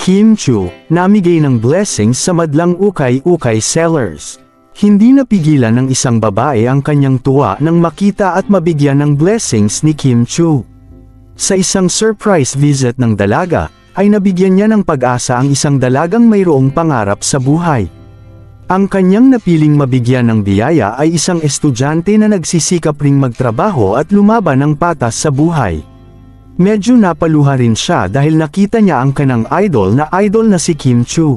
Kim Chu, namigay ng blessings sa madlang ukay-ukay sellers. Hindi napigilan ng isang babae ang kanyang tuwa nang makita at mabigyan ng blessings ni Kim Chu. Sa isang surprise visit ng dalaga, ay nabigyan niya ng pag-asa ang isang dalagang mayroong pangarap sa buhay. Ang kanyang napiling mabigyan ng biyaya ay isang estudyante na nagsisikap ring magtrabaho at lumaban ng patas sa buhay. Medyo napaluha rin siya dahil nakita niya ang kanang idol na si Kim Chu.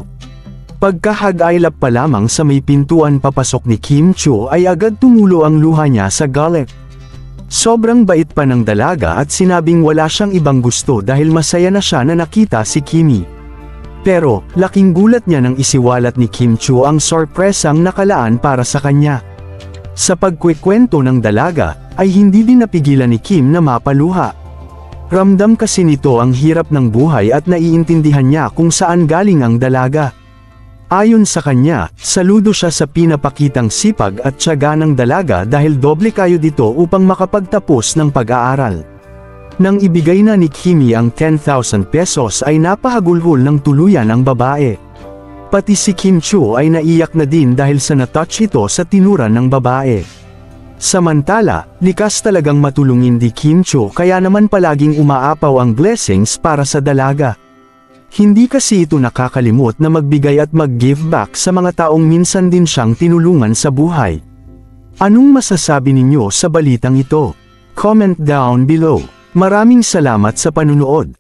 Pagkahag-ailap pa lamang sa may pintuan papasok ni Kim Chu ay agad tumulo ang luha niya sa galit. Sobrang bait pa ng dalaga at sinabing wala siyang ibang gusto dahil masaya na siya na nakita si Kimi. Pero, laking gulat niya nang isiwalat ni Kim Chu ang sorpresang nakalaan para sa kanya. Sa pagkwekwento ng dalaga, ay hindi din napigilan ni Kim na mapaluha. Ramdam kasi nito ang hirap ng buhay at naiintindihan niya kung saan galing ang dalaga. Ayon sa kanya, saludo siya sa pinapakitang sipag at tiyaga ng dalaga dahil doble kayo dito upang makapagtapos ng pag-aaral. Nang ibigay na ni Kimi ang 10,000 pesos ay napahagulhol ng tuluyan ang babae. Pati si Kim Chu ay naiyak na din dahil sa natouch ito sa tinuran ng babae. Samantala, likas talagang matulungin di Kim Chu kaya naman palaging umaapaw ang blessings para sa dalaga. Hindi kasi ito nakakalimot na magbigay at mag-give back sa mga taong minsan din siyang tinulungan sa buhay. Anong masasabi ninyo sa balitang ito? Comment down below. Maraming salamat sa panunood.